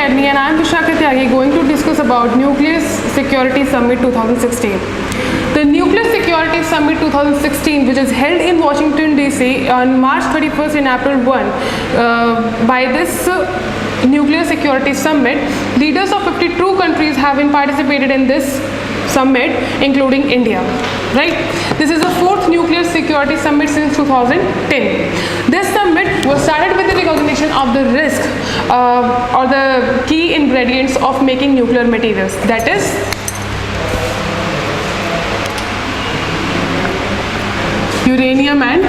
Academy and I am Vishakha Tyagi going to discuss about Nuclear Security Summit 2016. The Nuclear Security Summit 2016, which is held in Washington DC on March 31st and April 1, by this Nuclear Security Summit, leaders of 52 countries have been participated in this summit, including India. Right? This is the fourth Nuclear Security Summit since 2010. This summit was started with the recognition of the risk or the key ingredients of making nuclear materials. That is uranium and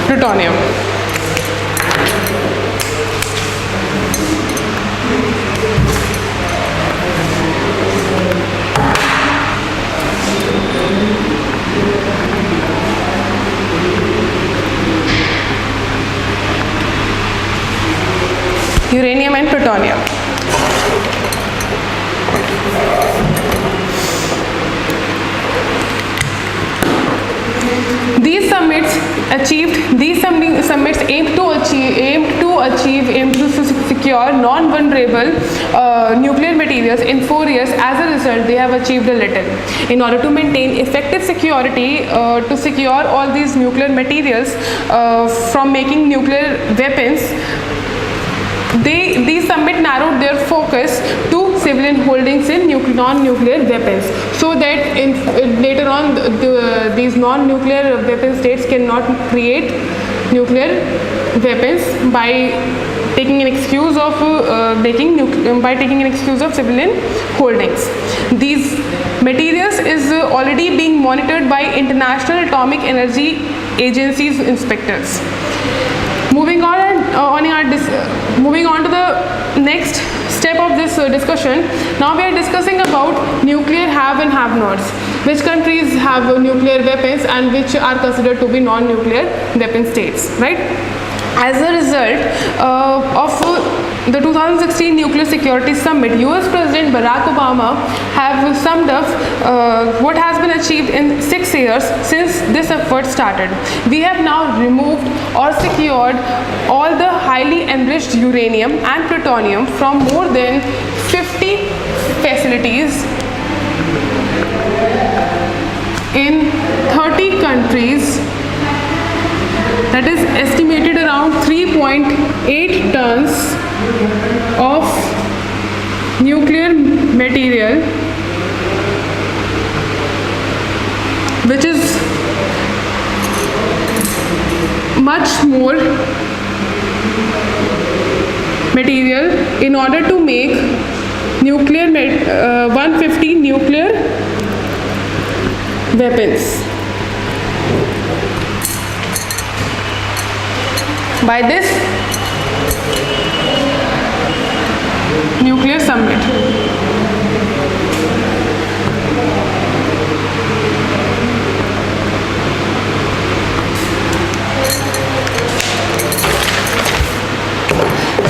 plutonium. Uranium and plutonium. These summits aim to secure non-vulnerable nuclear materials in 4 years. As a result, they have achieved a little. In order to maintain effective security to secure all these nuclear materials from making nuclear weapons, these summit narrowed their focus to civilian holdings in non-nuclear weapons, so that later on these non-nuclear weapon states cannot create nuclear weapons by taking an excuse of civilian holdings. These materials is already being monitored by International Atomic Energy Agency's inspectors. Moving on to the next step of this discussion. Now we are discussing about nuclear have and have-nots. Which countries have nuclear weapons and which are considered to be non-nuclear weapon states, right? As a result of the 2016 Nuclear Security Summit, US President Barack Obama have summed up what has been achieved in 6 years since this effort started. We have now removed or secured all the highly enriched uranium and plutonium from more than 50 facilities in 30 countries. That is estimated around 3.8 tons of nuclear material, which is much more material in order to make 150 nuclear weapons. By this nuclear summit.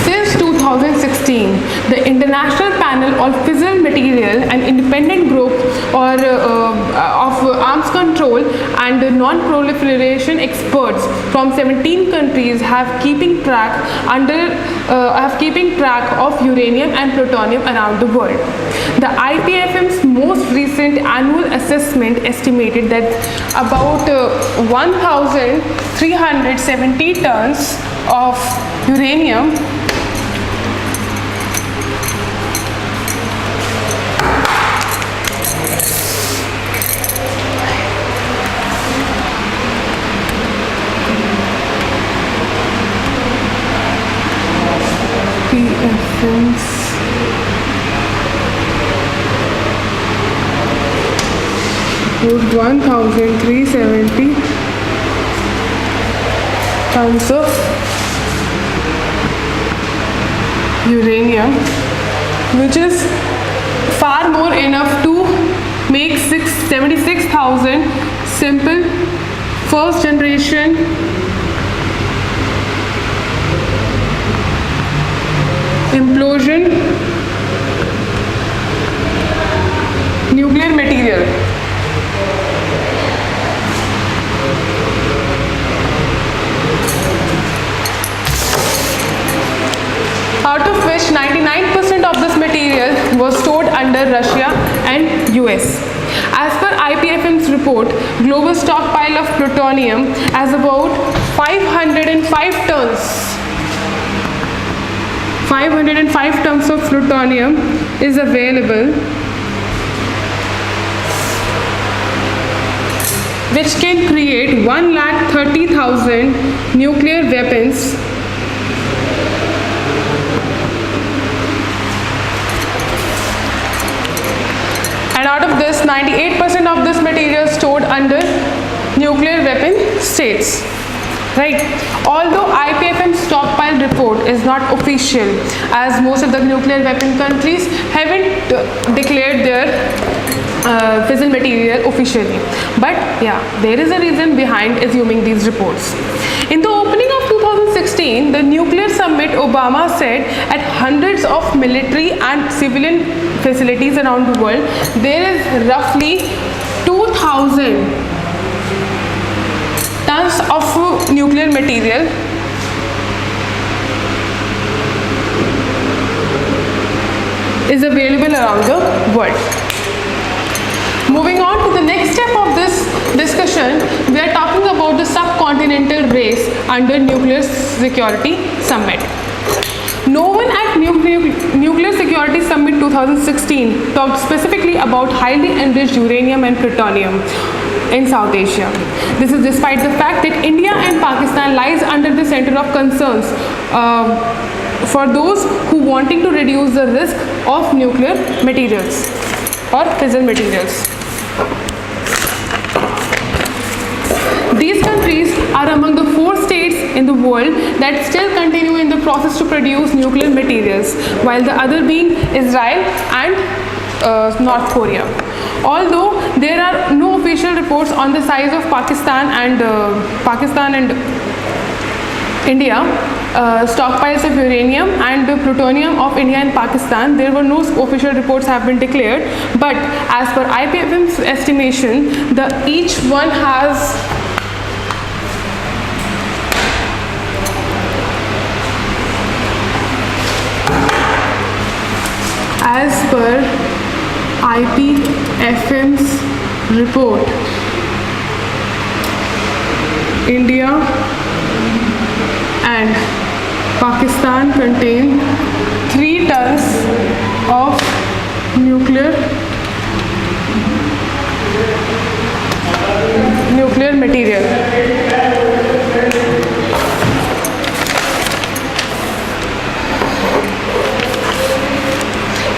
Since 2016, the International Panel on Fissile Material, an independent group of arms control and non-proliferation experts from 17 countries have keeping track of uranium and plutonium around the world. The IPFM's most recent annual assessment estimated that about 1,370 tons of uranium about 1,370 tons of uranium, which is far more enough to make 76,000 simple first generation implosion nuclear material. out of which 99% of this material was stored under Russia and US. As per IPFM's report, global stockpile of plutonium as about 505 tons. 505 tons of plutonium is available, which can create 130,000 nuclear weapons and out of this 98% of this material stored under nuclear weapon states. Right. Although IPFM's stockpile report is not official, as most of the nuclear weapon countries haven't declared their fissile material officially, but yeah, there is a reason behind assuming these reports. In the opening of 2016, the nuclear summit, Obama said at hundreds of military and civilian facilities around the world, there is roughly 2,000 tons of nuclear material is available around the world. Moving on to the next step of this discussion, we are talking about the subcontinental race under Nuclear Security Summit. No one at Nuclear Security Summit 2016 talked specifically about highly enriched uranium and plutonium in South Asia. This is despite the fact that India and Pakistan lies under the center of concerns for those who wanting to reduce the risk of nuclear materials or fissile materials. These countries are among the 4 states in the world that still continue in the process to produce nuclear materials, while the other being Israel and North Korea. Although there are no official reports on the size of Pakistan and India stockpiles of uranium and plutonium of India and Pakistan, there were no official reports have been declared, but as per IPFM's estimation, each one has as per IPFM's report, India and Pakistan contain 3 tons of nuclear material.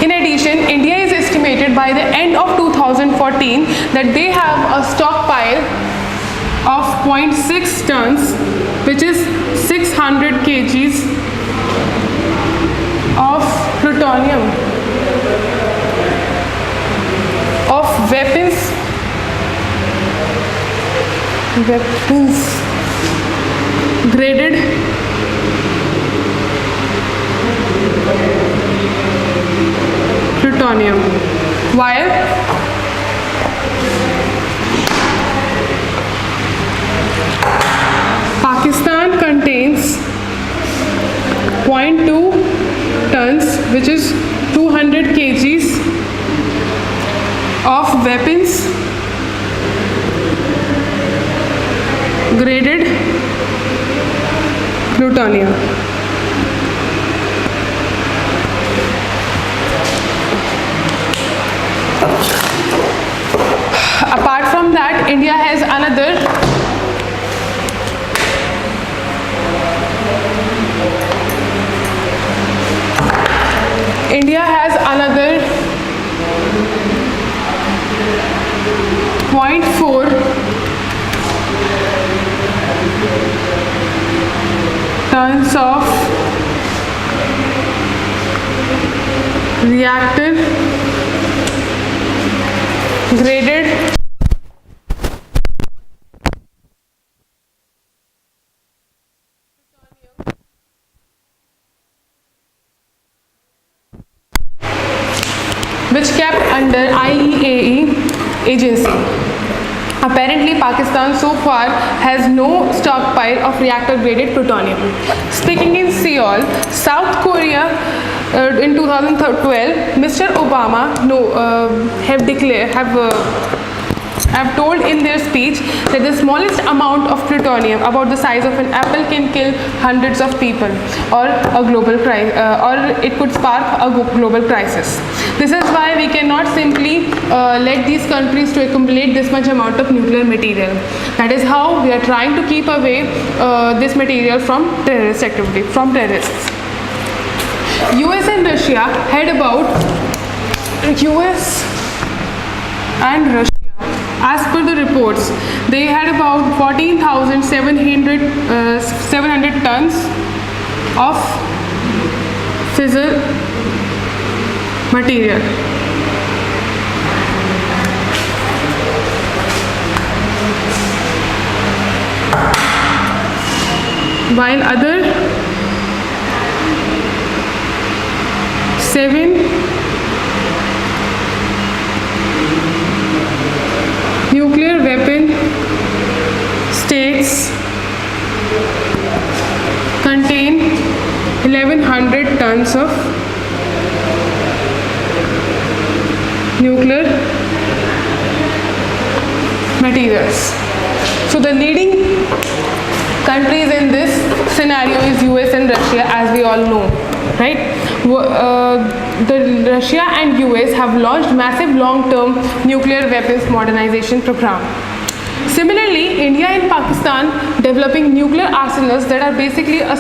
In addition, India is estimated by the end of 2014 that they have a stockpile of 0.6 tons, which is 600 kgs of plutonium, of weapons graded plutonium, while Pakistan contains 0.2 tons, which is 200 kgs of weapons graded plutonium. Apart from that, India has another India has another 0.4 tons of reactor graded which kept under IAEA agency. Apparently, Pakistan so far has no stockpile of reactor graded plutonium. Speaking in Seoul, South Korea, in 2012, Mr. Obama have told in their speech that the smallest amount of plutonium, about the size of an apple, can kill hundreds of people, or a global crisis, or it could spark a global crisis. This is why we cannot simply let these countries to accumulate this much amount of nuclear material. That is how we are trying to keep away this material from terrorist activity, from terrorists. US and Russia had about US and Russia, as per the reports, they had about 14,700 tons of fissile material. While other 7 nuclear weapon states contain 1100 tons of nuclear materials. So the leading countries in this scenario is US and Russia, as we all know, right? The Russia and US have launched massive long-term nuclear weapons modernization program. Similarly, India and Pakistan developing nuclear arsenals that are basically a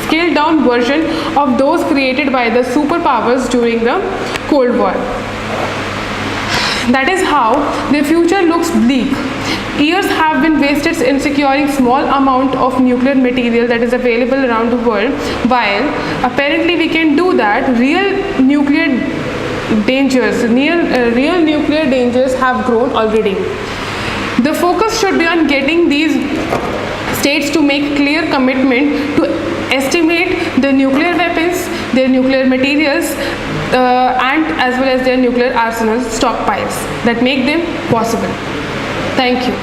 scaled down version of those created by the superpowers during the Cold War. That is how the future looks bleak. Years have been wasted in securing small amount of nuclear material that is available around the world, while apparently we can do that. Real nuclear dangers have grown already. The focus should be on getting these states to make clear commitment to estimate the nuclear weapons, their nuclear materials, and as well as their nuclear arsenals stockpiles that make them possible. Thank you.